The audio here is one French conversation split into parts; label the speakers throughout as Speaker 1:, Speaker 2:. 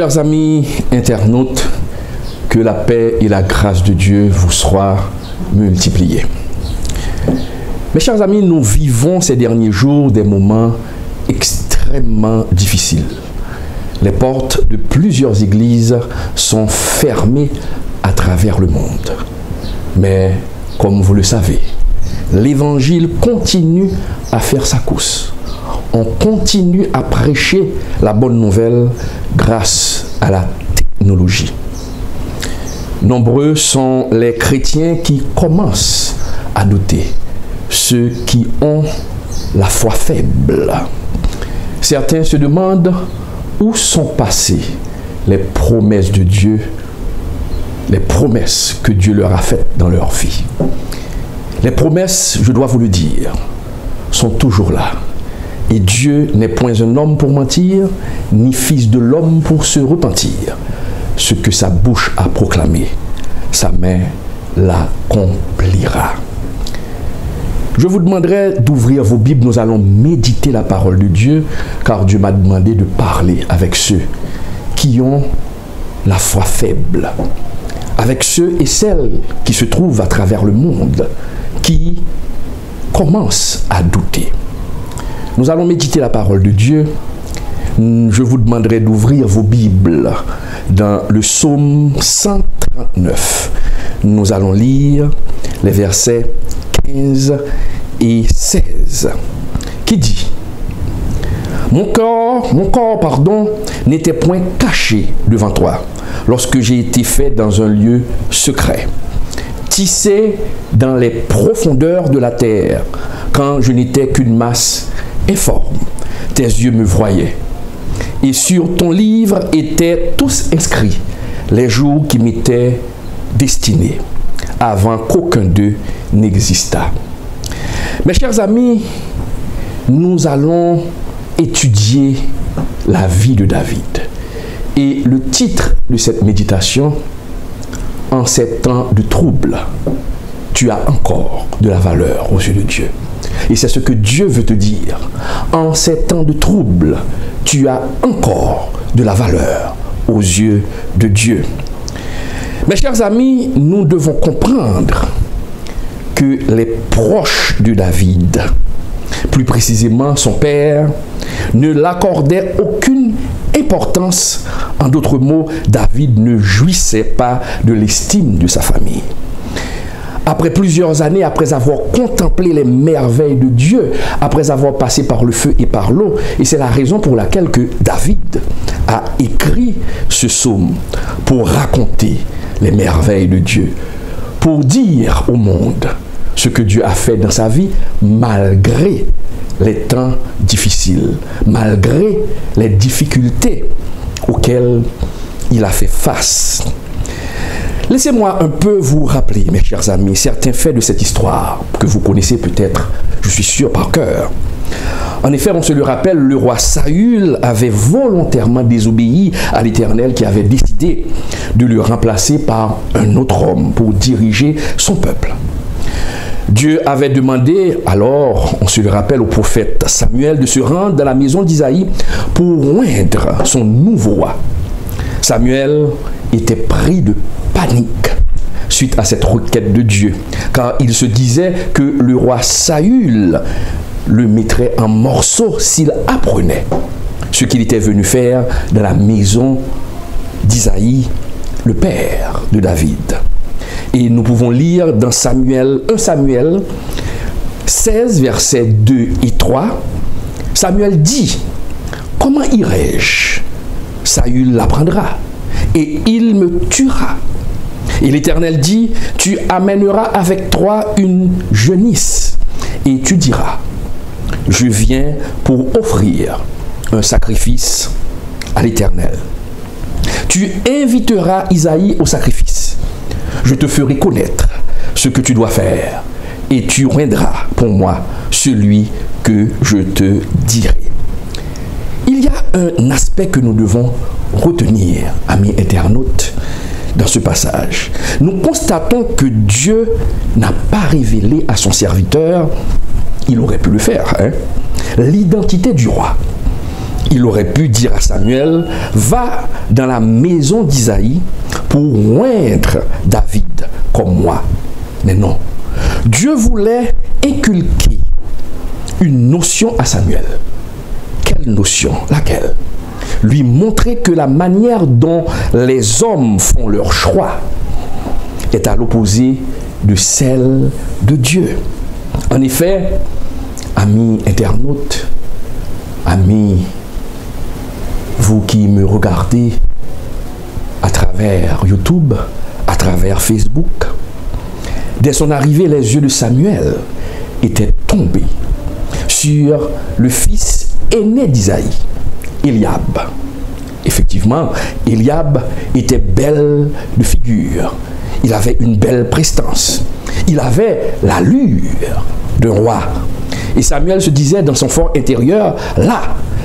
Speaker 1: Chers amis internautes, que la paix et la grâce de Dieu vous soient multipliées. Mes chers amis, nous vivons ces derniers jours des moments extrêmement difficiles. Les portes de plusieurs églises sont fermées à travers le monde. Mais, comme vous le savez, l'évangile continue à faire sa course. On continue à prêcher la bonne nouvelle grâce à la technologie. Nombreux sont les chrétiens qui commencent à douter, ceux qui ont la foi faible. Certains se demandent où sont passées les promesses de Dieu, les promesses que Dieu leur a faites dans leur vie. Les promesses, je dois vous le dire, sont toujours là. Et Dieu n'est point un homme pour mentir, ni fils de l'homme pour se repentir. Ce que sa bouche a proclamé, sa main l'accomplira. Je vous demanderai d'ouvrir vos Bibles, nous allons méditer la parole de Dieu, car Dieu m'a demandé de parler avec ceux qui ont la foi faible, avec ceux et celles qui se trouvent à travers le monde, qui commencent à douter. Nous allons méditer la parole de Dieu. Je vous demanderai d'ouvrir vos Bibles dans le psaume 139. Nous allons lire les versets 15 et 16, qui dit: Mon corps, n'était point caché devant toi, lorsque j'ai été fait dans un lieu secret, tissé dans les profondeurs de la terre, quand je n'étais qu'une masse informe. Tes yeux me voyaient, et sur ton livre étaient tous inscrits les jours qui m'étaient destinés, avant qu'aucun d'eux n'existât. Mes chers amis, nous allons étudier la vie de David. Et le titre de cette méditation: En ces temps de trouble, tu as encore de la valeur aux yeux de Dieu. Et c'est ce que Dieu veut te dire. En ces temps de trouble, tu as encore de la valeur aux yeux de Dieu. Mes chers amis, nous devons comprendre que les proches de David, plus précisément son père, ne l'accordaient aucune importance. En d'autres mots, David ne jouissait pas de l'estime de sa famille. Après plusieurs années, après avoir contemplé les merveilles de Dieu, après avoir passé par le feu et par l'eau, et c'est la raison pour laquelle que David a écrit ce psaume, pour raconter les merveilles de Dieu, pour dire au monde ce que Dieu a fait dans sa vie, malgré les temps difficiles, malgré les difficultés auxquelles il a fait face. Laissez-moi un peu vous rappeler, mes chers amis, certains faits de cette histoire que vous connaissez peut-être, je suis sûr, par cœur. En effet, on se le rappelle, le roi Saül avait volontairement désobéi à l'Éternel qui avait décidé de le remplacer par un autre homme pour diriger son peuple. Dieu avait demandé alors, on se le rappelle, au prophète Samuel de se rendre dans la maison d'Isaïe pour oindre son nouveau roi. Samuel était pris de panique suite à cette requête de Dieu, car il se disait que le roi Saül le mettrait en morceaux s'il apprenait ce qu'il était venu faire dans la maison d'Isaïe, le père de David. Et nous pouvons lire dans 1 Samuel 16, versets 2 et 3, Samuel dit: Comment irai-je? Saül l'apprendra, et il me tuera. Et l'Éternel dit: Tu amèneras avec toi une jeunisse, et tu diras: Je viens pour offrir un sacrifice à l'Éternel. Tu inviteras Isaïe au sacrifice. Je te ferai connaître ce que tu dois faire, et tu oindras pour moi celui que je te dirai. Il y a un aspect que nous devons retenir, amis internautes, dans ce passage. Nous constatons que Dieu n'a pas révélé à son serviteur, il aurait pu le faire, l'identité du roi. Il aurait pu dire à Samuel, va dans la maison d'Isaïe pour oindre David comme moi. Mais non. Dieu voulait inculquer une notion à Samuel. Quelle notion? Laquelle? Lui montrer que la manière dont les hommes font leur choix est à l'opposé de celle de Dieu. En effet, amis internautes, amis, vous qui me regardez à travers YouTube, à travers Facebook, dès son arrivée, les yeux de Samuel étaient tombés sur le fils aîné d'Isaïe, Eliab. Effectivement, Eliab était belle de figure. Il avait une belle prestance. Il avait l'allure d'un roi. Et Samuel se disait dans son fort intérieur, là,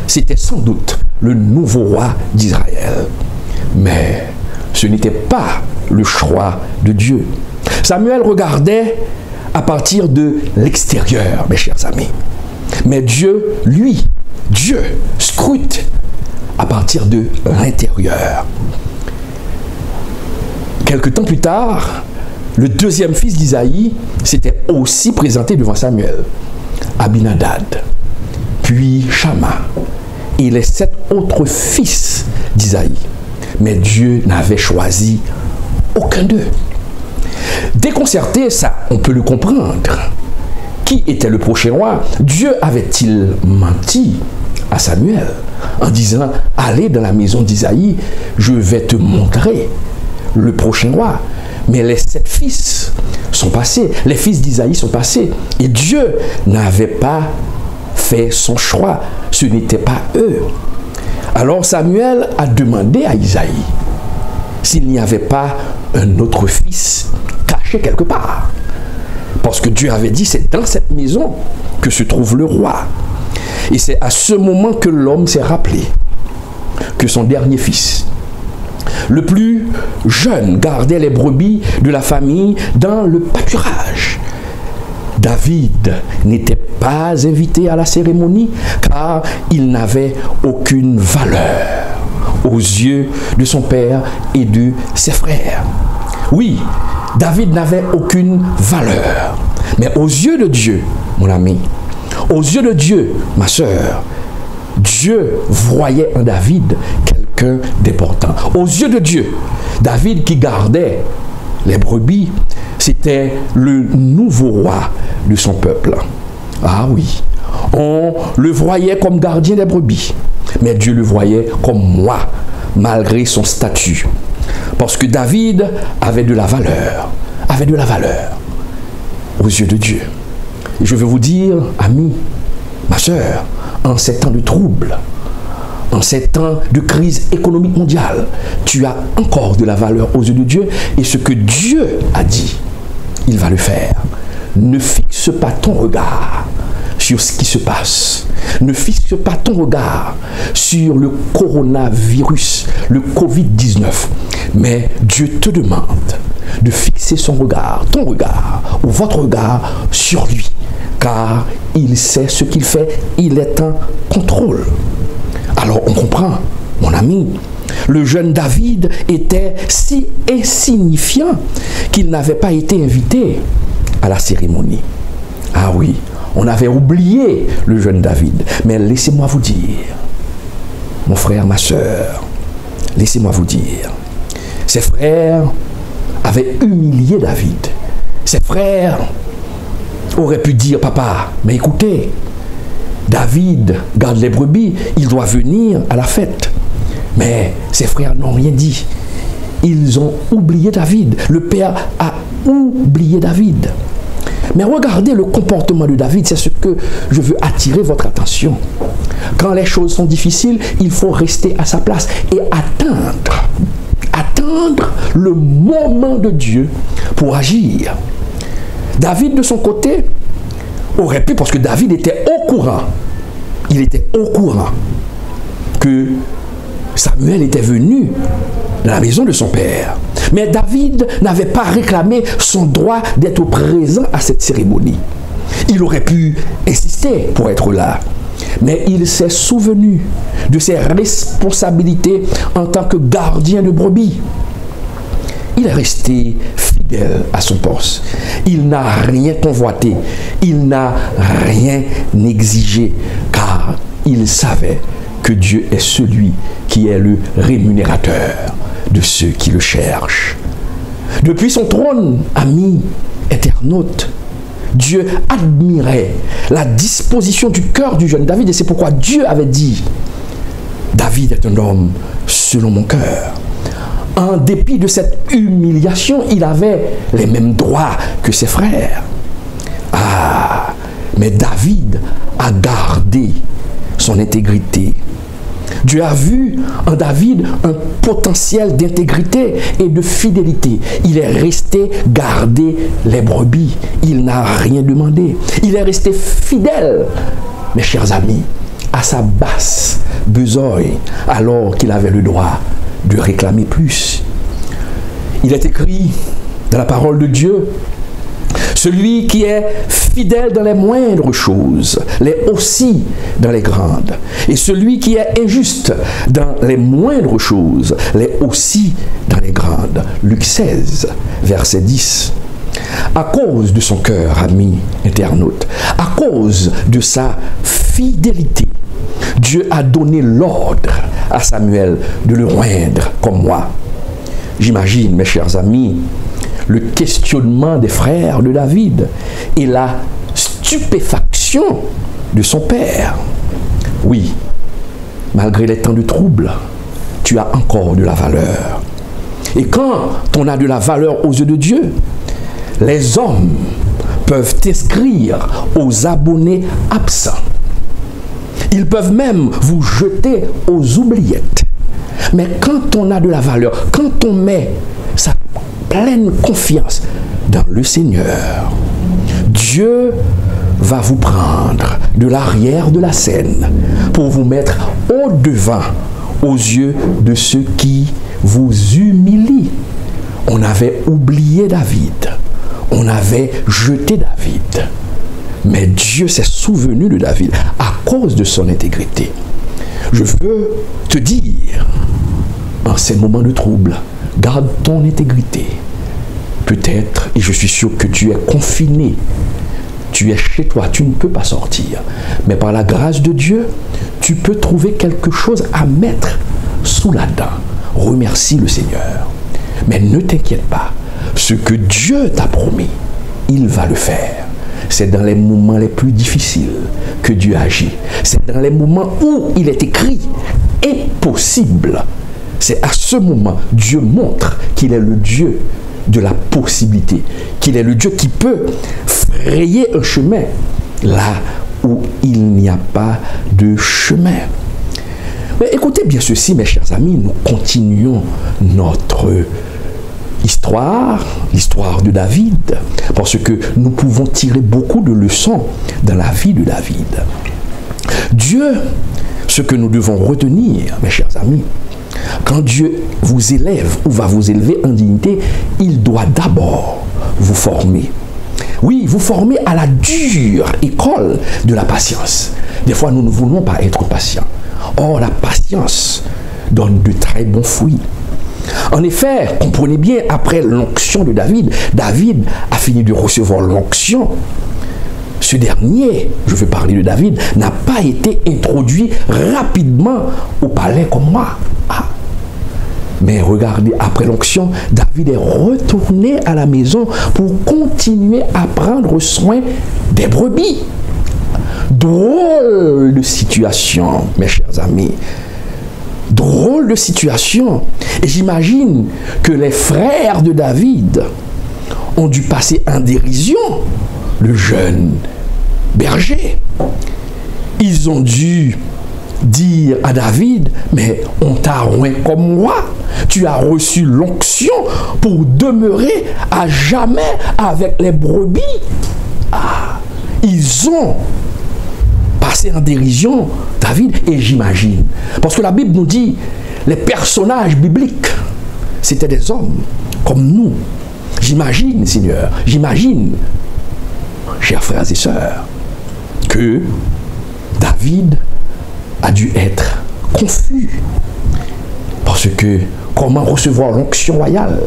Speaker 1: c'était sans doute le nouveau roi d'Israël. Mais ce n'était pas le choix de Dieu. Samuel regardait à partir de l'extérieur, mes chers amis. Mais Dieu, lui, Dieu scrute à partir de l'intérieur. Quelque temps plus tard, le deuxième fils d'Isaïe s'était aussi présenté devant Samuel, Abinadab, puis Shama, et les 7 autres fils d'Isaïe. Mais Dieu n'avait choisi aucun d'eux. Déconcerté, ça, on peut le comprendre. Qui était le prochain roi? Dieu avait-il menti à Samuel en disant, allez dans la maison d'Isaïe, je vais te montrer le prochain roi? Mais les 7 fils sont passés, les fils d'Isaïe sont passés, et Dieu n'avait pas fait son choix, ce n'était pas eux. Alors Samuel a demandé à Isaïe s'il n'y avait pas un autre fils caché quelque part. Parce que Dieu avait dit, c'est dans cette maison que se trouve le roi. Et c'est à ce moment que l'homme s'est rappelé que son dernier fils, le plus jeune, gardait les brebis de la famille dans le pâturage. David n'était pas invité à la cérémonie car il n'avait aucune valeur aux yeux de son père et de ses frères. Oui, David n'avait aucune valeur. Mais aux yeux de Dieu, mon ami, aux yeux de Dieu, ma sœur, Dieu voyait en David quelqu'un d'important. Aux yeux de Dieu, David qui gardait les brebis, c'était le nouveau roi de son peuple. Ah oui, on le voyait comme gardien des brebis, mais Dieu le voyait comme moi, malgré son statut. Parce que David avait de la valeur aux yeux de Dieu. Et je veux vous dire, amis, ma sœur, en ces temps de trouble, en ces temps de crise économique mondiale, tu as encore de la valeur aux yeux de Dieu, et ce que Dieu a dit, il va le faire. Ne fixe pas ton regard sur ce qui se passe. Ne fixe pas ton regard sur le coronavirus, le Covid-19. Mais Dieu te demande de fixer son regard, ton regard, ou votre regard sur lui. Car il sait ce qu'il fait, il est en contrôle. Alors on comprend, mon ami, le jeune David était si insignifiant qu'il n'avait pas été invité à la cérémonie. Ah oui, on avait oublié le jeune David. Mais laissez-moi vous dire, mon frère, ma sœur, laissez-moi vous dire, ses frères avaient humilié David. Ses frères auraient pu dire, papa, mais écoutez, David garde les brebis, il doit venir à la fête. Mais ses frères n'ont rien dit. Ils ont oublié David. Le père a oublié David. Mais regardez le comportement de David, c'est ce que je veux attirer votre attention. Quand les choses sont difficiles, il faut rester à sa place et attendre le moment de Dieu pour agir. David, de son côté, aurait pu, parce que David était au courant, il était au courant que Samuel était venu dans la maison de son père. Mais David n'avait pas réclamé son droit d'être présent à cette cérémonie. Il aurait pu insister pour être là. Mais il s'est souvenu de ses responsabilités en tant que gardien de brebis. Il est resté fidèle à son poste. Il n'a rien convoité. Il n'a rien exigé, car il savait que Dieu est celui qui est le rémunérateur de ceux qui le cherchent. Depuis son trône, amis internautes, Dieu admirait la disposition du cœur du jeune David, et c'est pourquoi Dieu avait dit: David est un homme selon mon cœur. En dépit de cette humiliation, il avait les mêmes droits que ses frères. Ah, mais David a gardé son intégrité. Dieu a vu en David un potentiel d'intégrité et de fidélité. Il est resté garder les brebis. Il n'a rien demandé. Il est resté fidèle, mes chers amis, à sa basse besogne, alors qu'il avait le droit de réclamer plus. Il est écrit dans la parole de Dieu: celui qui est fidèle dans les moindres choses l'est aussi dans les grandes. Et celui qui est injuste dans les moindres choses l'est aussi dans les grandes. Luc 16, verset 10. À cause de son cœur, ami internaute, à cause de sa fidélité, Dieu a donné l'ordre à Samuel de le oindre comme moi. J'imagine, mes chers amis, le questionnement des frères de David et la stupéfaction de son père. Oui, malgré les temps de trouble, tu as encore de la valeur. Et quand on a de la valeur aux yeux de Dieu, les hommes peuvent t'inscrire aux abonnés absents. Ils peuvent même vous jeter aux oubliettes. Mais quand on a de la valeur, quand on met sa pleine confiance dans le Seigneur, Dieu va vous prendre de l'arrière de la scène pour vous mettre au-devant aux yeux de ceux qui vous humilient. On avait oublié David. On avait jeté David. Mais Dieu s'est souvenu de David à cause de son intégrité. Je veux te dire, en ces moments de trouble, garde ton intégrité. Peut-être, et je suis sûr que tu es confiné, tu es chez toi, tu ne peux pas sortir. Mais par la grâce de Dieu, tu peux trouver quelque chose à mettre sous la dent. Remercie le Seigneur. Mais ne t'inquiète pas, ce que Dieu t'a promis, il va le faire. C'est dans les moments les plus difficiles que Dieu agit. C'est dans les moments où il est écrit « impossible ». C'est à ce moment Dieu montre qu'il est le Dieu de la possibilité, qu'il est le Dieu qui peut frayer un chemin là où il n'y a pas de chemin. Mais écoutez bien ceci, mes chers amis, nous continuons notre histoire, l'histoire de David, parce que nous pouvons tirer beaucoup de leçons dans la vie de David. Dieu, ce que nous devons retenir, mes chers amis, quand Dieu vous élève ou va vous élever en dignité, il doit d'abord vous former. Oui, vous former à la dure école de la patience. Des fois, nous ne voulons pas être patients. Or, la patience donne de très bons fruits. En effet, comprenez bien, après l'onction de David, David a fini de recevoir l'onction. Ce dernier, je veux parler de David, n'a pas été introduit rapidement au palais comme moi. Ah. Mais regardez, après l'onction, David est retourné à la maison pour continuer à prendre soin des brebis. Drôle de situation, mes chers amis. Drôle de situation. Et j'imagine que les frères de David ont dû passer en dérision le jeune berger. Ils ont dû dire à David, mais on t'a oint comme moi. Tu as reçu l'onction pour demeurer à jamais avec les brebis. Ah, ils ont passé en dérision David, et j'imagine, parce que la Bible nous dit, les personnages bibliques, c'était des hommes comme nous. J'imagine, Seigneur, j'imagine, chers frères et sœurs, que David a dû être confus. Parce que comment recevoir l'onction royale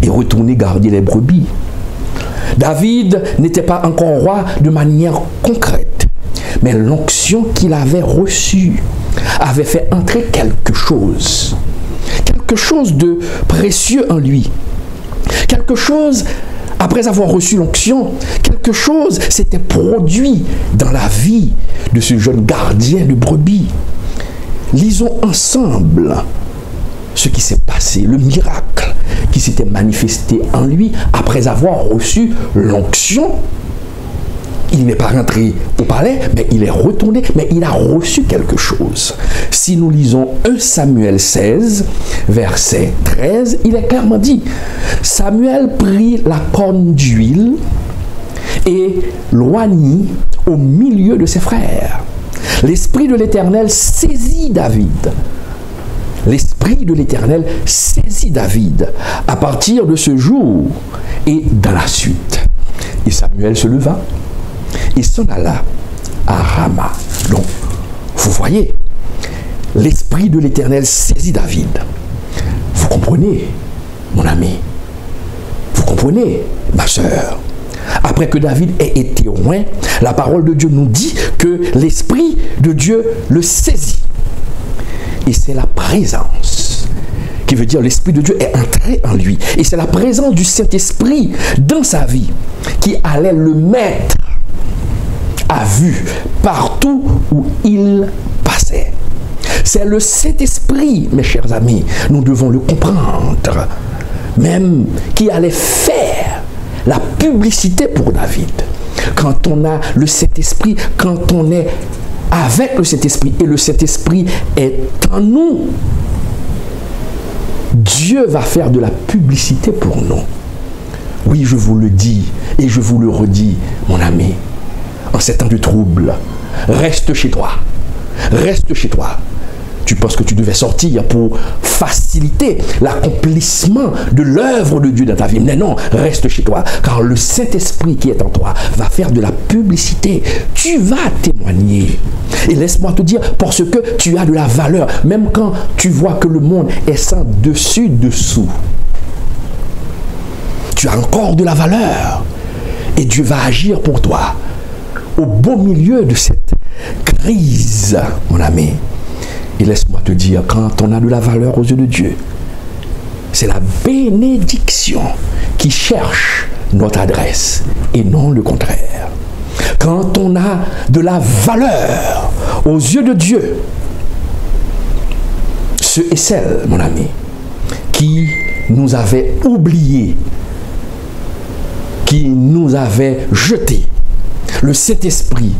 Speaker 1: et retourner garder les brebis? David n'était pas encore roi de manière concrète, mais l'onction qu'il avait reçue avait fait entrer quelque chose de précieux en lui. Quelque chose, après avoir reçu l'onction, quelque chose s'était produit dans la vie de ce jeune gardien de brebis. Lisons ensemble ce qui s'est passé, le miracle qui s'était manifesté en lui après avoir reçu l'onction. Il n'est pas rentré au palais, mais il est retourné, mais il a reçu quelque chose. Si nous lisons 1 Samuel 16, verset 13, il est clairement dit, Samuel prit la corne d'huile et l'oignit au milieu de ses frères. L'Esprit de l'Éternel saisit David. L'Esprit de l'Éternel saisit David à partir de ce jour et dans la suite. Et Samuel se leva et s'en alla à Rama. Donc, vous voyez, l'Esprit de l'Éternel saisit David. Vous comprenez, mon ami? Vous comprenez, ma sœur? Après que David ait été loin, la parole de Dieu nous dit que l'Esprit de Dieu le saisit. Et c'est la présence, qui veut dire l'Esprit de Dieu est entré en lui. Et c'est la présence du Saint-Esprit dans sa vie qui allait le mettre à vue partout où il passait. C'est le Saint-Esprit, mes chers amis, nous devons le comprendre, même qui allait faire la publicité pour David. Quand on a le Saint-Esprit, quand on est avec le Saint-Esprit et le Saint-Esprit est en nous, Dieu va faire de la publicité pour nous. Oui, je vous le dis et je vous le redis, mon ami, en ces temps de trouble, reste chez toi. Reste chez toi. Tu penses que tu devais sortir pour faciliter l'accomplissement de l'œuvre de Dieu dans ta vie. Mais non, reste chez toi, car le Saint-Esprit qui est en toi va faire de la publicité. Tu vas témoigner. Et laisse-moi te dire, parce que tu as de la valeur, même quand tu vois que le monde est sans dessus-dessous. Tu as encore de la valeur. Et Dieu va agir pour toi. Au beau milieu de cette crise, mon ami. Et laisse-moi te dire, quand on a de la valeur aux yeux de Dieu, c'est la bénédiction qui cherche notre adresse et non le contraire. Quand on a de la valeur aux yeux de Dieu, ceux et celles, mon ami, qui nous avaient oubliés, qui nous avaient jetés, le Saint-Esprit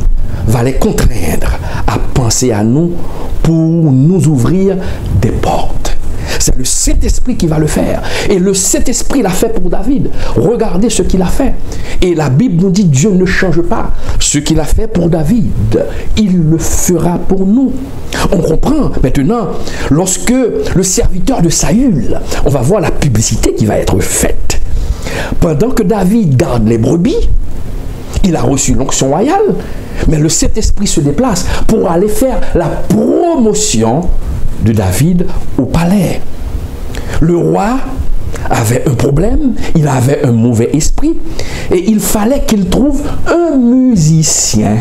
Speaker 1: va les contraindre à penser à nous pour nous ouvrir des portes. C'est le Saint-Esprit qui va le faire. Et le Saint-Esprit l'a fait pour David. Regardez ce qu'il a fait. Et la Bible nous dit, Dieu ne change pas. Ce qu'il a fait pour David, il le fera pour nous. On comprend maintenant, lorsque le serviteur de Saül, on va voir la publicité qui va être faite. Pendant que David garde les brebis, il a reçu l'onction royale, mais le Saint-Esprit se déplace pour aller faire la promotion de David au palais. Le roi avait un problème, il avait un mauvais esprit, et il fallait qu'il trouve un musicien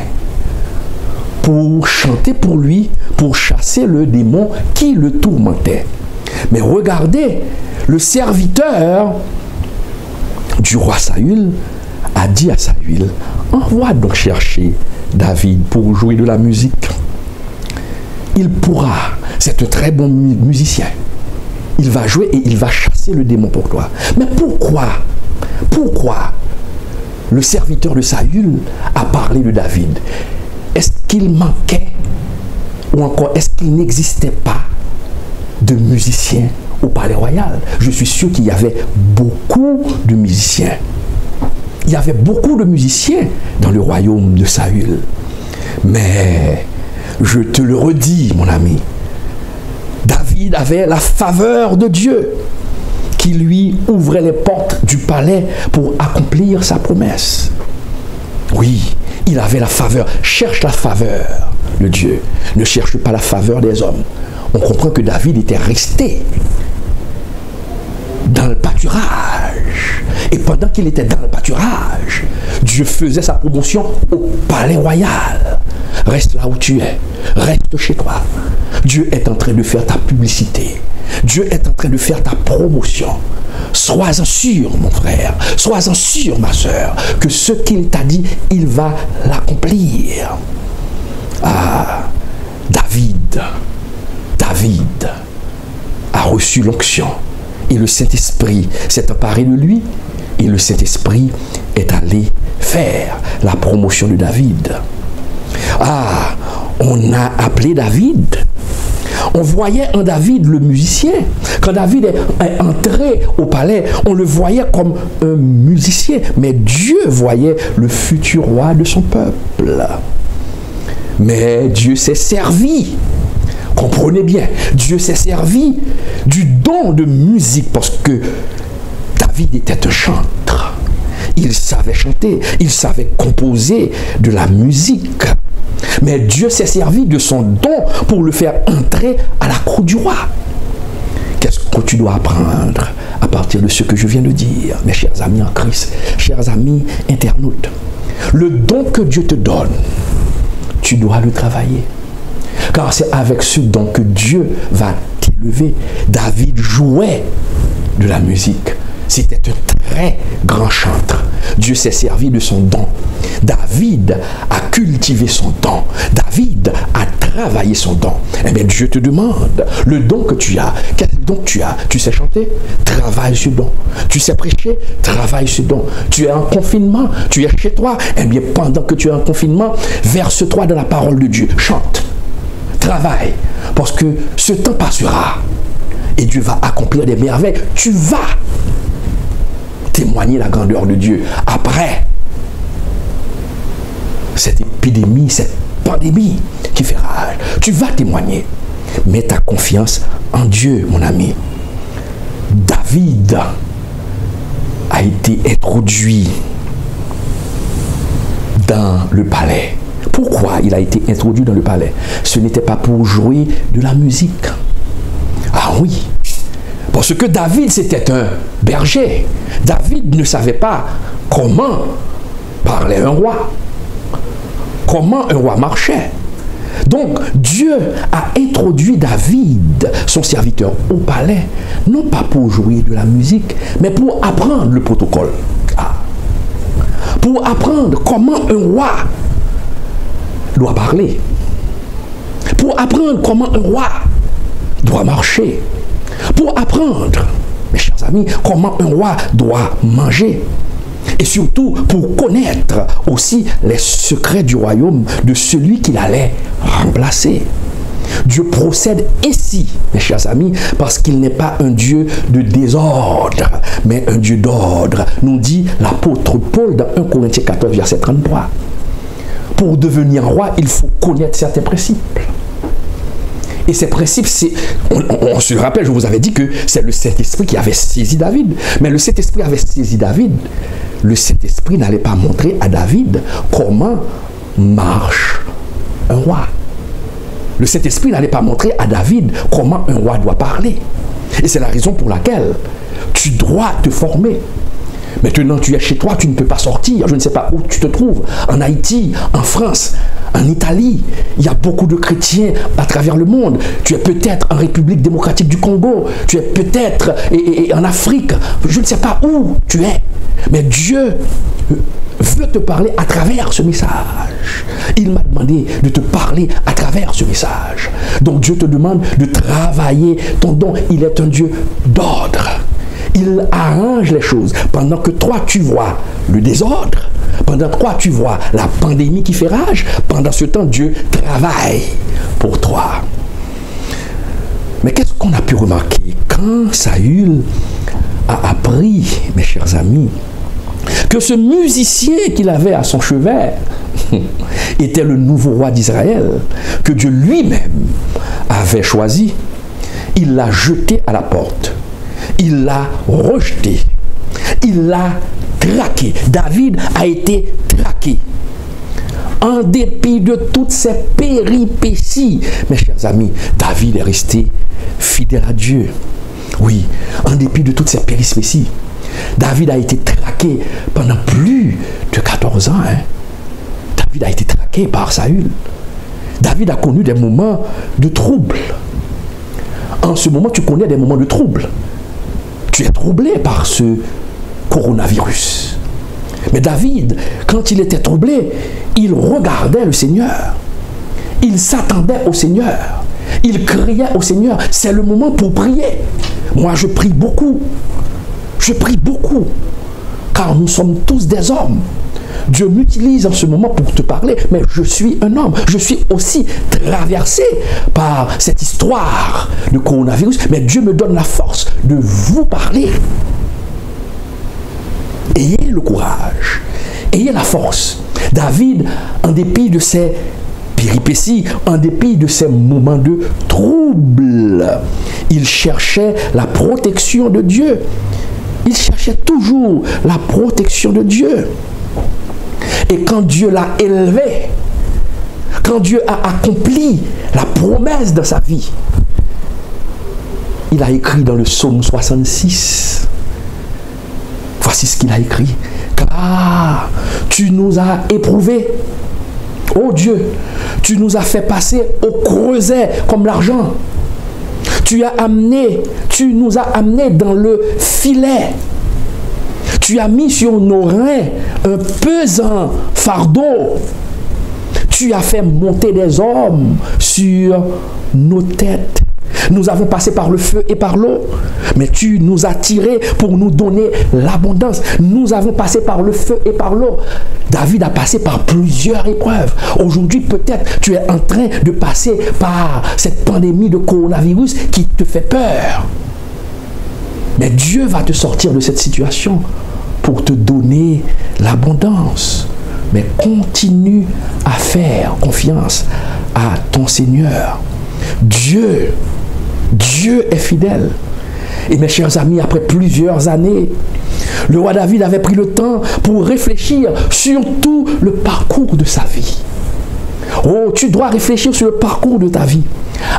Speaker 1: pour chanter pour lui, pour chasser le démon qui le tourmentait. Mais regardez, le serviteur du roi Saül a dit à Saül, envoie donc chercher David pour jouer de la musique. Il pourra, c'est un très bon musicien. Il va jouer et il va chasser le démon pour toi. Mais pourquoi le serviteur de Saül a parlé de David? Est-ce qu'il manquait ou encore est-ce qu'il n'existait pas de musiciens au palais royal? Je suis sûr qu'il y avait beaucoup de musiciens. Il y avait beaucoup de musiciens dans le royaume de Saül. Mais, je te le redis, mon ami, David avait la faveur de Dieu qui lui ouvrait les portes du palais pour accomplir sa promesse. Oui, Il avait la faveur. Cherche la faveur de Dieu. Ne cherche pas la faveur des hommes. On comprend que David était resté dans le pâturage. Et pendant qu'il était dans le pâturage, Dieu faisait sa promotion au palais royal. Reste là où tu es. Reste chez toi. Dieu est en train de faire ta publicité. Dieu est en train de faire ta promotion. Sois-en sûr, mon frère. Sois-en sûr, ma soeur, que ce qu'il t'a dit, il va l'accomplir. Ah, David a reçu l'onction. Et le Saint-Esprit s'est emparé de lui. Et le Saint-Esprit est allé faire la promotion de David. Ah, on a appelé David. On voyait en David le musicien. Quand David est entré au palais, on le voyait comme un musicien. Mais Dieu voyait le futur roi de son peuple. Mais Dieu s'est servi. Comprenez bien, Dieu s'est servi du don de musique parce que David était un chanteur. Il savait chanter, il savait composer de la musique. Mais Dieu s'est servi de son don pour le faire entrer à la cour du roi. Qu'est-ce que tu dois apprendre à partir de ce que je viens de dire, mes chers amis en Christ, chers amis internautes? Le don que Dieu te donne, tu dois le travailler. Car c'est avec ce don que Dieu va t'élever. David jouait de la musique. C'était un très grand chanteur. Dieu s'est servi de son don. David a cultivé son don. David a travaillé son don. Eh bien, Dieu te demande le don que tu as. Quel don tu as? Tu sais chanter? Travaille ce don. Tu sais prêcher? Travaille ce don. Tu es en confinement? Tu es chez toi? Eh bien, pendant que tu es en confinement, verse-toi dans la parole de Dieu. Chante. Travaille. Parce que ce temps passera. Et Dieu va accomplir des merveilles. Tu vas témoigner la grandeur de Dieu. Après cette épidémie, cette pandémie qui fait rage, tu vas témoigner. Mets ta confiance en Dieu, mon ami. David a été introduit dans le palais. Pourquoi il a été introduit dans le palais? Ce n'était pas pour jouer de la musique. Ah oui, parce que David, c'était un berger. David ne savait pas comment parlait un roi, comment un roi marchait. Donc, Dieu a introduit David, son serviteur, au palais, non pas pour jouer de la musique, mais pour apprendre le protocole. Ah. Pour apprendre comment un roi doit parler. Pour apprendre comment un roi doit marcher. Pour apprendre, mes chers amis, comment un roi doit manger. Et surtout pour connaître aussi les secrets du royaume de celui qu'il allait remplacer. Dieu procède ainsi, mes chers amis, parce qu'il n'est pas un Dieu de désordre, mais un Dieu d'ordre, nous dit l'apôtre Paul dans 1 Corinthiens 14, verset 33. Pour devenir roi, il faut connaître certains principes. Et ces principes, on se rappelle, je vous avais dit que c'est le Saint-Esprit qui avait saisi David. Mais le Saint-Esprit avait saisi David. Le Saint-Esprit n'allait pas montrer à David comment marche un roi. Le Saint-Esprit n'allait pas montrer à David comment un roi doit parler. Et c'est la raison pour laquelle tu dois te former. Maintenant, tu es chez toi, tu ne peux pas sortir. Je ne sais pas où tu te trouves. En Haïti, en France, en Italie. Il y a beaucoup de chrétiens à travers le monde. Tu es peut-être en République démocratique du Congo. Tu es peut-être en Afrique. Je ne sais pas où tu es. Mais Dieu veut te parler à travers ce message. Il m'a demandé de te parler à travers ce message. Donc Dieu te demande de travailler ton don. Il est un Dieu d'ordre. Il arrange les choses. Pendant que toi, tu vois le désordre, pendant que toi, tu vois la pandémie qui fait rage, pendant ce temps, Dieu travaille pour toi. Mais qu'est-ce qu'on a pu remarquer? Quand Saül a appris, mes chers amis, que ce musicien qu'il avait à son chevet était le nouveau roi d'Israël, que Dieu lui-même avait choisi, il l'a jeté à la porte. Il l'a rejeté. Il l'a traqué. David a été traqué. En dépit de toutes ces péripéties, mes chers amis, David est resté fidèle à Dieu. Oui, en dépit de toutes ces péripéties, David a été traqué pendant plus de 14 ans. David a été traqué par Saül. David a connu des moments de trouble. En ce moment, tu connais des moments de trouble. Tu es troublé par ce coronavirus. Mais David, quand il était troublé, il regardait le Seigneur. Il s'attendait au Seigneur. Il criait au Seigneur. C'est le moment pour prier. Moi, je prie beaucoup. Je prie beaucoup. Car nous sommes tous des hommes. Dieu m'utilise en ce moment pour te parler, mais je suis un homme. Je suis aussi traversé par cette histoire de coronavirus, mais Dieu me donne la force de vous parler. Ayez le courage, ayez la force. David, en dépit de ses péripéties, en dépit de ces moments de trouble, il cherchait la protection de Dieu. Il cherchait toujours la protection de Dieu. Et quand Dieu l'a élevé, quand Dieu a accompli la promesse de sa vie, il a écrit dans le psaume 66, voici ce qu'il a écrit: car tu nous as éprouvés, ô Dieu, tu nous as fait passer au creuset comme l'argent. Tu nous as amenés dans le filet. Tu as mis sur nos reins un pesant fardeau. Tu as fait monter des hommes sur nos têtes. Nous avons passé par le feu et par l'eau, mais tu nous as tirés pour nous donner l'abondance. Nous avons passé par le feu et par l'eau. David a passé par plusieurs épreuves. Aujourd'hui, peut-être, tu es en train de passer par cette pandémie de coronavirus qui te fait peur. Mais Dieu va te sortir de cette situation pour te donner l'abondance. Mais continue à faire confiance à ton Seigneur. Dieu est fidèle. Et mes chers amis, après plusieurs années, le roi David avait pris le temps pour réfléchir sur tout le parcours de sa vie. Oh, tu dois réfléchir sur le parcours de ta vie.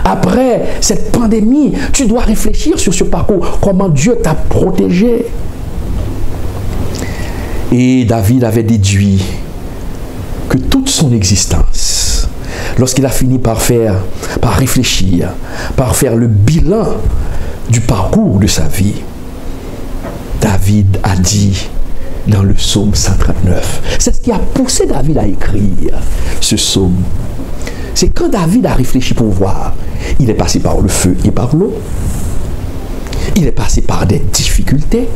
Speaker 1: Après cette pandémie, tu dois réfléchir sur ce parcours, comment Dieu t'a protégé. Et David avait déduit que toute son existence, lorsqu'il a fini par réfléchir, par faire le bilan du parcours de sa vie, David a dit dans le psaume 139, c'est ce qui a poussé David à écrire ce psaume. C'est quand David a réfléchi pour voir, il est passé par le feu et par l'eau, il est passé par des difficultés.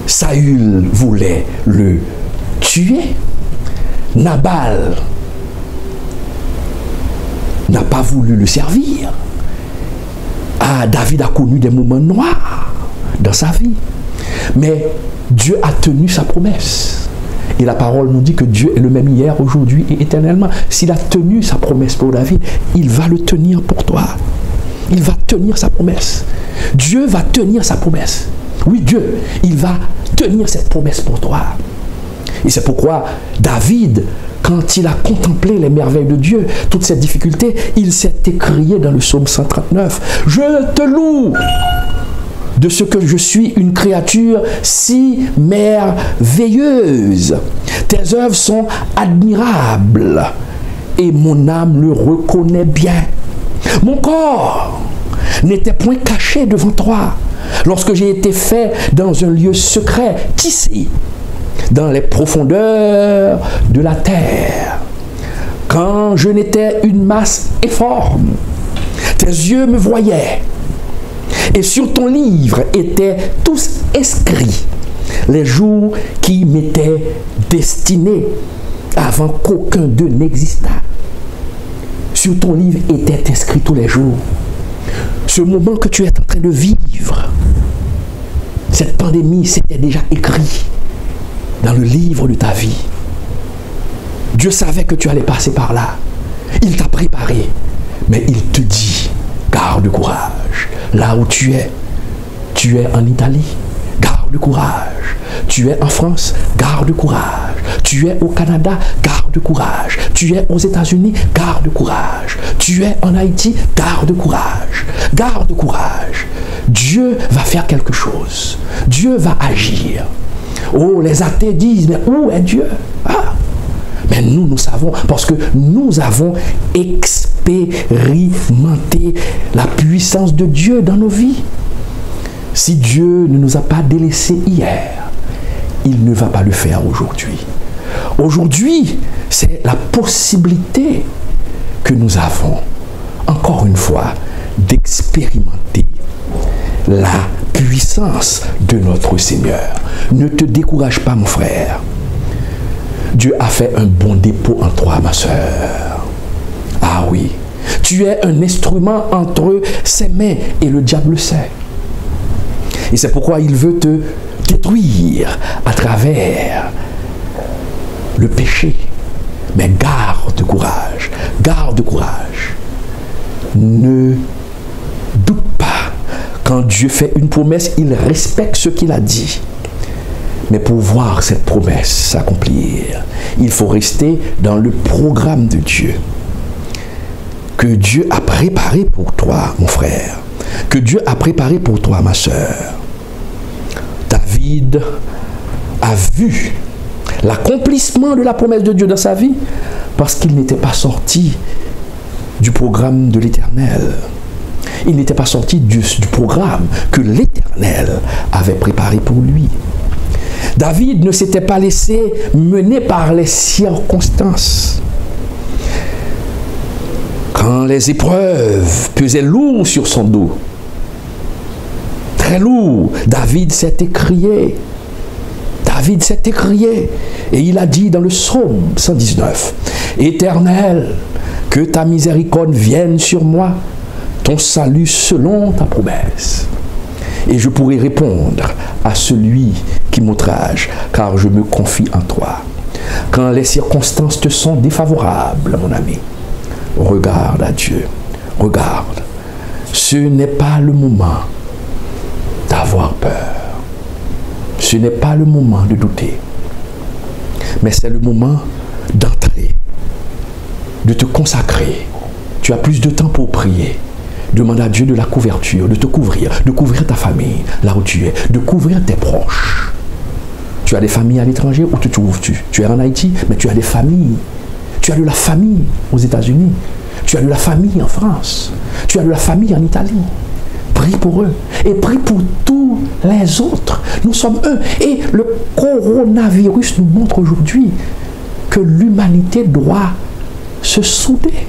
Speaker 1: Saül voulait le tuer. Nabal n'a pas voulu le servir. David a connu des moments noirs dans sa vie. Mais Dieu a tenu sa promesse. Et la parole nous dit que Dieu est le même hier, aujourd'hui et éternellement. S'il a tenu sa promesse pour David, il va le tenir pour toi. Il va tenir sa promesse. Dieu va tenir sa promesse. Oui, Dieu, il va tenir cette promesse pour toi. Et c'est pourquoi David, quand il a contemplé les merveilles de Dieu, toutes ces difficultés, il s'est écrié dans le psaume 139, « Je te loue de ce que je suis une créature si merveilleuse. Tes œuvres sont admirables et mon âme le reconnaît bien. Mon corps n'était point caché devant toi lorsque j'ai été fait dans un lieu secret, tissé dans les profondeurs de la terre. Quand je n'étais une masse informe, tes yeux me voyaient. Et sur ton livre étaient tous inscrits les jours qui m'étaient destinés avant qu'aucun d'eux n'existât. Sur ton livre étaient inscrits tous les jours. Ce moment que tu es en train de vivre, cette pandémie, c'était déjà écrit dans le livre de ta vie. Dieu savait que tu allais passer par là. Il t'a préparé. Mais il te dit, garde courage. Là où tu es en Italie, garde courage. Tu es en France, garde courage. Tu es au Canada, garde courage. Tu es aux États-Unis, garde courage. Tu es en Haïti, garde courage. Garde courage. Dieu va faire quelque chose. Dieu va agir. Oh, les athées disent, mais où est Dieu? Ah! Mais nous savons, parce que nous avons expérimenté la puissance de Dieu dans nos vies. Si Dieu ne nous a pas délaissés hier, il ne va pas le faire aujourd'hui. Aujourd'hui, c'est la possibilité que nous avons, encore une fois, d'expérimenter la puissance de notre Seigneur. Ne te décourage pas, mon frère. Dieu a fait un bon dépôt en toi, ma soeur. Ah oui, tu es un instrument entre ses mains et le diable sait. Et c'est pourquoi il veut te détruire à travers le péché. Mais garde courage, garde courage. Ne doute pas. Quand Dieu fait une promesse, il respecte ce qu'il a dit. Mais pour voir cette promesse s'accomplir, il faut rester dans le programme de Dieu. Que Dieu a préparé pour toi, mon frère. Que Dieu a préparé pour toi, ma soeur. David a vu l'accomplissement de la promesse de Dieu dans sa vie parce qu'il n'était pas sorti du programme de l'Éternel. Il n'était pas sorti du programme que l'Éternel avait préparé pour lui. David ne s'était pas laissé mener par les circonstances. Quand les épreuves pesaient lourd sur son dos, très lourd, David s'est écrié. David s'est écrié. Et il a dit dans le psaume 119, « Éternel, que ta miséricorde vienne sur moi, ton salut selon ta promesse. » Et je pourrai répondre à celui qui m'outrage, car je me confie en toi. Quand les circonstances te sont défavorables, mon ami, regarde à Dieu. Regarde. Ce n'est pas le moment d'avoir peur. Ce n'est pas le moment de douter. Mais c'est le moment d'entrer, de te consacrer. Tu as plus de temps pour prier. Demande à Dieu de la couverture, de te couvrir, de couvrir ta famille, là où tu es, de couvrir tes proches. Tu as des familles à l'étranger, où te trouves-tu? Tu es en Haïti, mais tu as des familles. Tu as de la famille aux États-Unis. Tu as de la famille en France. Tu as de la famille en Italie. Prie pour eux. Et prie pour tous les autres. Nous sommes eux. Et le coronavirus nous montre aujourd'hui que l'humanité doit se souder.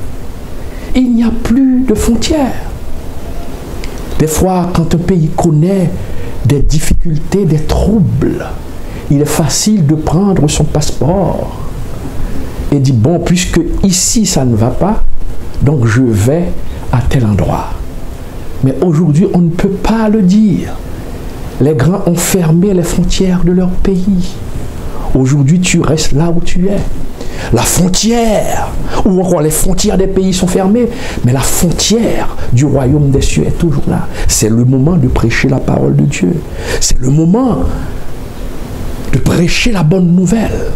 Speaker 1: Il n'y a plus de frontières. Des fois, quand un pays connaît des difficultés, des troubles, il est facile de prendre son passeport et dire, bon, puisque ici ça ne va pas, donc je vais à tel endroit. Mais aujourd'hui, on ne peut pas le dire. Les grands ont fermé les frontières de leur pays. Aujourd'hui, tu restes là où tu es. La frontière, ou encore les frontières des pays sont fermées, mais la frontière du royaume des cieux est toujours là. C'est le moment de prêcher la parole de Dieu. C'est le moment de prêcher la bonne nouvelle.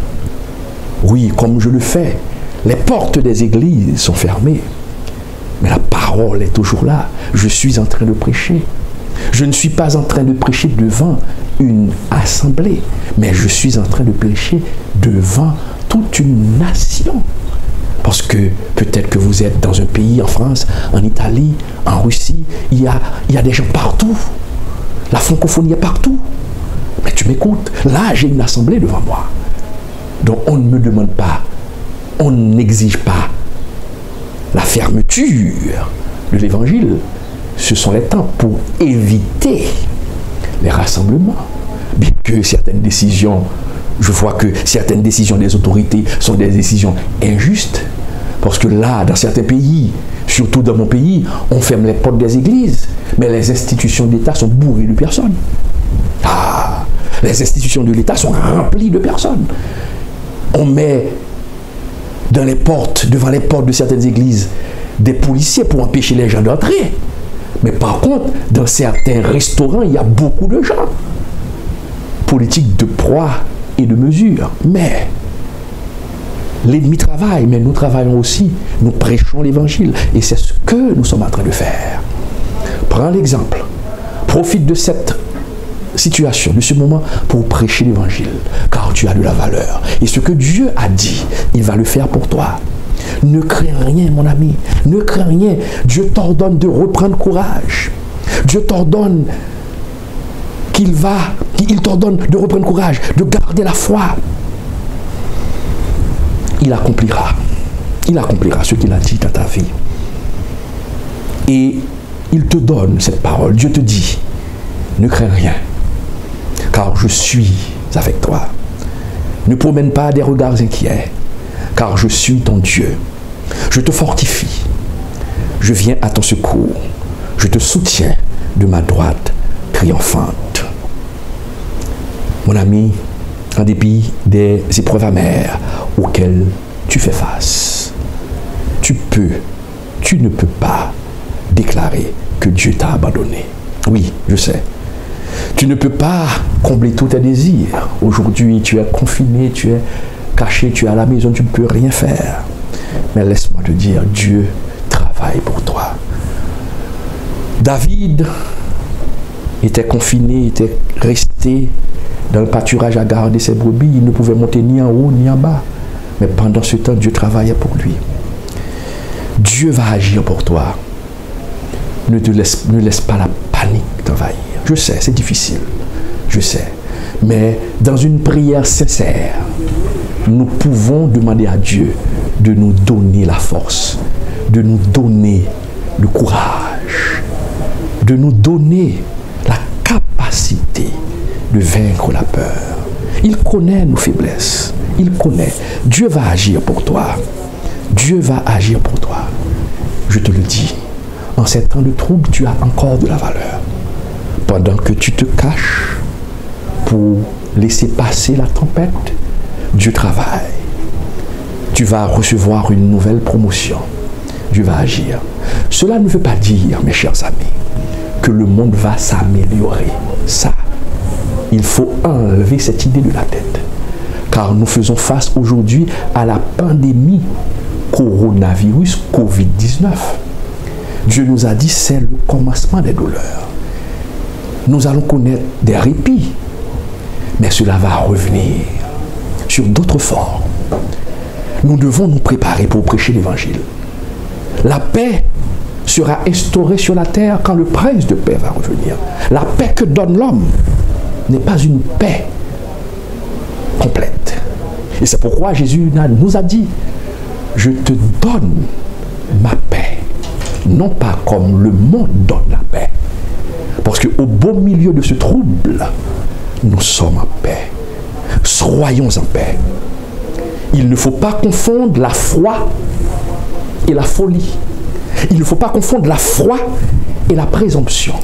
Speaker 1: Oui, comme je le fais, les portes des églises sont fermées, mais la parole est toujours là. Je suis en train de prêcher. Je ne suis pas en train de prêcher devant une assemblée, mais je suis en train de prêcher devant toute une nation. Parce que peut-être que vous êtes dans un pays, en France, en Italie, en Russie, il y a des gens partout. La francophonie est partout. Mais tu m'écoutes, là j'ai une assemblée devant moi. Donc on ne me demande pas, on n'exige pas la fermeture de l'évangile. Ce sont les temps pour éviter les rassemblements. Bien que certaines décisions, je vois que certaines décisions des autorités sont des décisions injustes. Parce que là, dans certains pays, surtout dans mon pays, on ferme les portes des églises. Mais les institutions d'État sont bourrées de personnes. Ah, les institutions de l'État sont remplies de personnes. On met dans les portes, devant les portes de certaines églises, des policiers pour empêcher les gens d'entrer. Mais par contre, dans certains restaurants, il y a beaucoup de gens. Politique de proie et de mesure. Mais L'ennemi travaille, mais nous travaillons aussi. Nous prêchons l'évangile. Et c'est ce que nous sommes en train de faire. Prends l'exemple. Profite de cette situation, de ce moment, pour prêcher l'évangile. Car tu as de la valeur. Et ce que Dieu a dit, il va le faire pour toi. Ne crains rien, mon ami. Ne crains rien. Dieu t'ordonne de reprendre courage. Dieu t'ordonne il t'ordonne de reprendre courage, de garder la foi. Il accomplira ce qu'il a dit dans ta vie. Et il te donne cette parole. Dieu te dit, ne crains rien, car je suis avec toi. Ne promène pas des regards inquiets, car je suis ton Dieu. Je te fortifie. Je viens à ton secours. Je te soutiens de ma droite triomphante. Mon ami, en dépit des épreuves amères auxquelles tu fais face, tu ne peux pas déclarer que Dieu t'a abandonné. Oui, je sais. Tu ne peux pas combler tous tes désirs. Aujourd'hui, tu es confiné, tu es caché, tu es à la maison, tu ne peux rien faire. Mais laisse-moi te dire, Dieu travaille pour toi. David était confiné, était resté dans le pâturage à garder ses brebis. Il ne pouvait monter ni en haut ni en bas. Mais pendant ce temps, Dieu travaillait pour lui. Dieu va agir pour toi. Ne laisse pas la panique t'envahir. Je sais, c'est difficile. Je sais. Mais dans une prière sincère, nous pouvons demander à Dieu de nous donner la force, de nous donner le courage, de nous donner la capacité de vaincre la peur. Il connaît nos faiblesses. Il connaît. Dieu va agir pour toi. Dieu va agir pour toi. Je te le dis. En ces temps de trouble, tu as encore de la valeur. Pendant que tu te caches pour laisser passer la tempête, Dieu travaille. Tu vas recevoir une nouvelle promotion. Dieu va agir. Cela ne veut pas dire, mes chers amis, que le monde va s'améliorer. Ça, il faut enlever cette idée de la tête. Car nous faisons face aujourd'hui à la pandémie coronavirus Covid-19. Dieu nous a dit, c'est le commencement des douleurs. Nous allons connaître des répits, mais cela va revenir sur d'autres formes. Nous devons nous préparer pour prêcher l'évangile. La paix sera instaurée sur la terre quand le prince de paix va revenir. La paix que donne l'homme n'est pas une paix complète. Et c'est pourquoi Jésus nous a dit, je te donne ma paix, non pas comme le monde donne la paix. Parce qu'au beau milieu de ce trouble, nous sommes en paix. Soyons en paix. Il ne faut pas confondre la foi et la folie. Il ne faut pas confondre la foi et la présomption.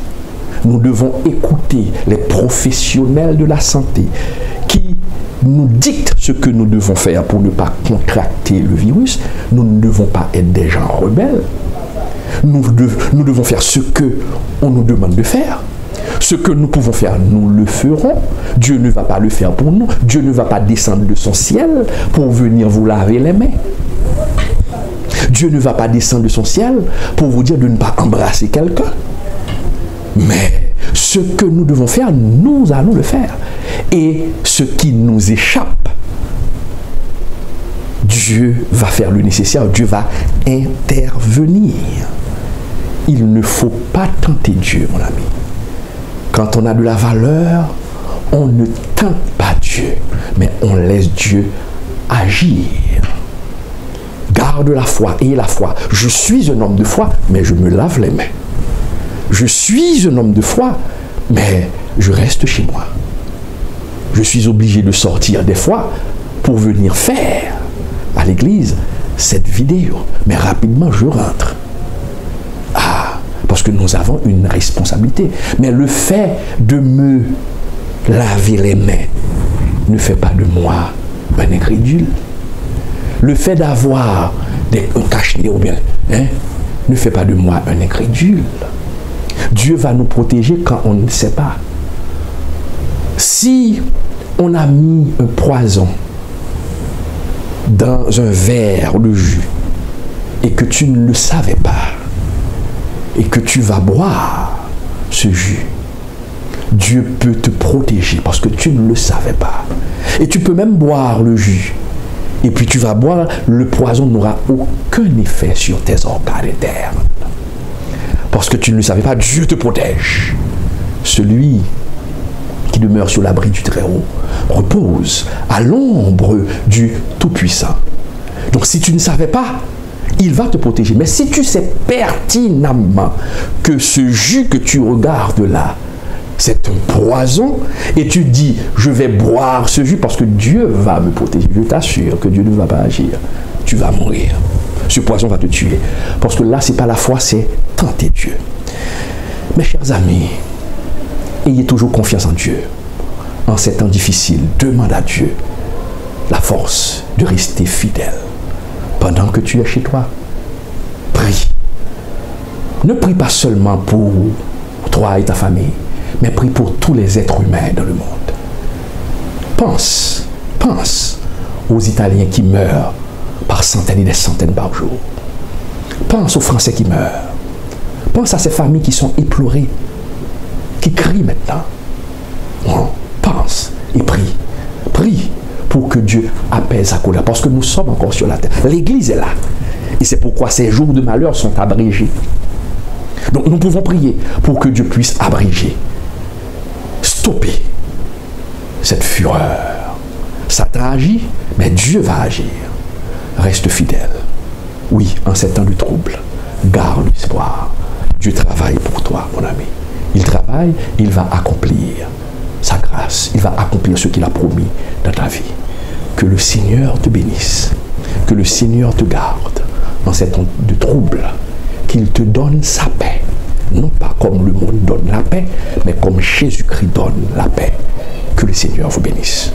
Speaker 1: Nous devons écouter les professionnels de la santé qui nous dictent ce que nous devons faire pour ne pas contracter le virus. Nous ne devons pas être des gens rebelles. Nous devons faire ce qu'on nous demande de faire. Ce que nous pouvons faire, nous le ferons. Dieu ne va pas le faire pour nous. Dieu ne va pas descendre de son ciel pour venir vous laver les mains. Dieu ne va pas descendre de son ciel pour vous dire de ne pas embrasser quelqu'un. Mais ce que nous devons faire, nous allons le faire. Et ce qui nous échappe, Dieu va faire le nécessaire. Dieu va intervenir. Il ne faut pas tenter Dieu, mon ami. Quand on a de la valeur, on ne tente pas Dieu, mais on laisse Dieu agir. Garde la foi, ayez la foi. Je suis un homme de foi, mais je me lave les mains. Je suis un homme de foi, mais je reste chez moi. Je suis obligé de sortir des fois pour venir faire à l'église cette vidéo. Mais rapidement, je rentre. Parce que nous avons une responsabilité. Mais le fait de me laver les mains ne fait pas de moi un incrédule. Le fait d'avoir un cache-nez ou bien ne fait pas de moi un incrédule. Dieu va nous protéger quand on ne sait pas. Si on a mis un poison dans un verre de jus et que tu ne le savais pas et que tu vas boire ce jus, Dieu peut te protéger parce que tu ne le savais pas. Et tu peux même boire le jus. Et puis tu vas boire, le poison n'aura aucun effet sur tes organes internes. Parce que tu ne le savais pas, Dieu te protège. Celui qui demeure sur l'abri du Très-Haut repose à l'ombre du Tout-Puissant. Donc si tu ne savais pas, il va te protéger. Mais si tu sais pertinemment que ce jus que tu regardes là, c'est un poison, et tu dis, je vais boire ce jus parce que Dieu va me protéger. Je t'assure que Dieu ne va pas agir. Tu vas mourir. Ce poison va te tuer. Parce que là, ce n'est pas la foi, c'est tenter Dieu. Mes chers amis, ayez toujours confiance en Dieu. En ces temps difficiles, demande à Dieu la force de rester fidèle. Pendant que tu es chez toi, prie. Ne prie pas seulement pour toi et ta famille, mais prie pour tous les êtres humains dans le monde. Pense aux Italiens qui meurent par centaines et des centaines par jour. Pense aux Français qui meurent. Pense à ces familles qui sont éplorées, qui crient maintenant. Pense et prie. Prie pour que Dieu apaise sa colère, parce que nous sommes encore sur la terre. L'Église est là. Et c'est pourquoi ces jours de malheur sont abrégés. Donc nous pouvons prier pour que Dieu puisse abréger, stopper cette fureur. Satan agit, mais Dieu va agir. Reste fidèle. Oui, en ces temps de trouble, garde l'espoir. Dieu travaille pour toi, mon ami. Il travaille, il va accomplir sa grâce. Il va accomplir ce qu'il a promis dans ta vie. Que le Seigneur te bénisse. Que le Seigneur te garde en ces temps de trouble. Qu'il te donne sa paix. Non pas comme le monde donne la paix, mais comme Jésus-Christ donne la paix. Que le Seigneur vous bénisse.